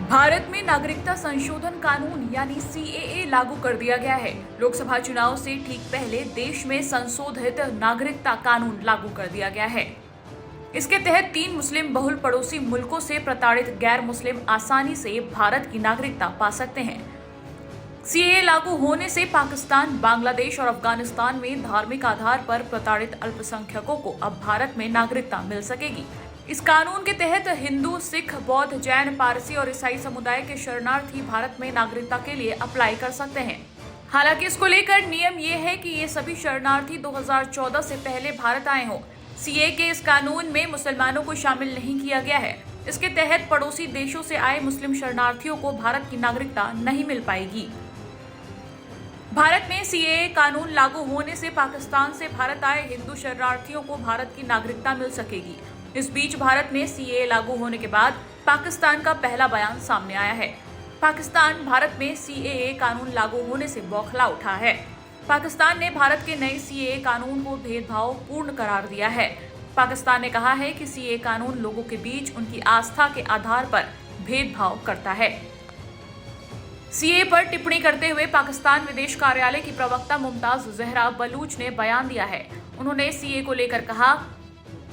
भारत में नागरिकता संशोधन कानून यानी सीएए लागू कर दिया गया है। लोकसभा चुनाव से ठीक पहले देश में संशोधित नागरिकता कानून लागू कर दिया गया है। इसके तहत 3 मुस्लिम बहुल पड़ोसी मुल्कों से प्रताड़ित गैर मुस्लिम आसानी से भारत की नागरिकता पा सकते हैं। सीएए लागू होने से पाकिस्तान, बांग्लादेश और अफगानिस्तान में धार्मिक आधार पर प्रताड़ित अल्पसंख्यकों को अब भारत में नागरिकता मिल सकेगी। इस कानून के तहत हिंदू, सिख, बौद्ध, जैन, पारसी और ईसाई समुदाय के शरणार्थी भारत में नागरिकता के लिए अप्लाई कर सकते हैं। हालांकि इसको लेकर नियम ये है कि ये सभी शरणार्थी 2014 से पहले भारत आए हों। सीएए के इस कानून में मुसलमानों को शामिल नहीं किया गया है। इसके तहत पड़ोसी देशों से आए मुस्लिम शरणार्थियों को भारत की नागरिकता नहीं मिल पाएगी। भारत में सीएए कानून लागू होने से पाकिस्तान से भारत आए हिंदू शरणार्थियों को भारत की नागरिकता मिल सकेगी। इस बीच भारत में सीएए लागू होने के बाद पाकिस्तान का पहला बयान सामने आया है। पाकिस्तान भारत में सीएए कानून लागू होने से बौखला उठा है। पाकिस्तान ने भारत के नए सीएए कानून को भेदभाव पूर्ण करार दिया है। पाकिस्तान ने कहा है कि सीएए कानून लोगों के बीच उनकी आस्था के आधार पर भेदभाव करता है। सीएए पर टिप्पणी करते हुए पाकिस्तान विदेश कार्यालय की प्रवक्ता मुमताज जहरा बलूच ने बयान दिया है। उन्होंने सीएए को लेकर कहा,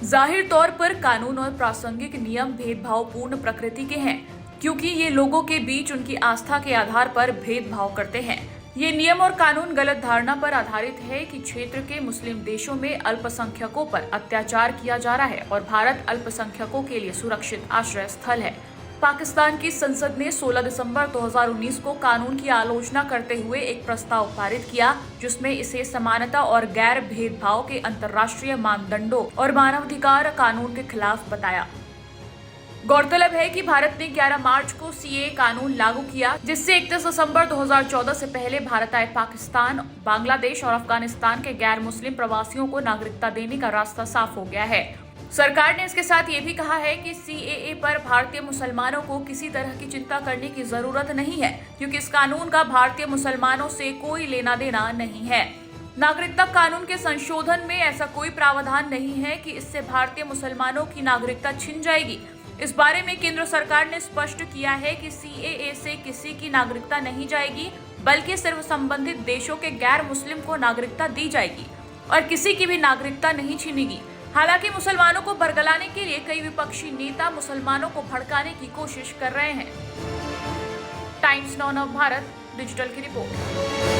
जाहिर तौर पर कानून और प्रासंगिक नियम भेदभावपूर्ण प्रकृति के हैं, क्योंकि ये लोगों के बीच उनकी आस्था के आधार पर भेदभाव करते हैं। ये नियम और कानून गलत धारणा पर आधारित है कि क्षेत्र के मुस्लिम देशों में अल्पसंख्यकों पर अत्याचार किया जा रहा है और भारत अल्पसंख्यकों के लिए सुरक्षित आश्रय स्थल है। पाकिस्तान की संसद ने 16 दिसंबर 2019 को कानून की आलोचना करते हुए एक प्रस्ताव पारित किया, जिसमें इसे समानता और गैर भेदभाव के अंतर्राष्ट्रीय मानदंडों और मानवाधिकार कानून के खिलाफ बताया। गौरतलब है कि भारत ने 11 मार्च को सीएए कानून लागू किया, जिससे 31 दिसंबर 2014 से पहले भारत आए पाकिस्तान, बांग्लादेश और अफगानिस्तान के गैर मुस्लिम प्रवासियों को नागरिकता देने का रास्ता साफ हो गया है। सरकार ने इसके साथ ये भी कहा है कि सीएए पर भारतीय मुसलमानों को किसी तरह की चिंता करने की जरूरत नहीं है, क्योंकि इस कानून का भारतीय मुसलमानों से कोई लेना देना नहीं है। नागरिकता कानून के संशोधन में ऐसा कोई प्रावधान नहीं है कि इससे भारतीय मुसलमानों की नागरिकता छिन जाएगी। इस बारे में केंद्र सरकार ने स्पष्ट किया है कि सीएए से किसी की नागरिकता नहीं जाएगी, बल्कि सिर्फ संबंधित देशों के गैर मुस्लिम को नागरिकता दी जाएगी और किसी की भी नागरिकता नहीं छीनेगी। हालांकि मुसलमानों को बरगलाने के लिए कई विपक्षी नेता मुसलमानों को भड़काने की कोशिश कर रहे हैं। टाइम्स नाउ भारत डिजिटल की रिपोर्ट।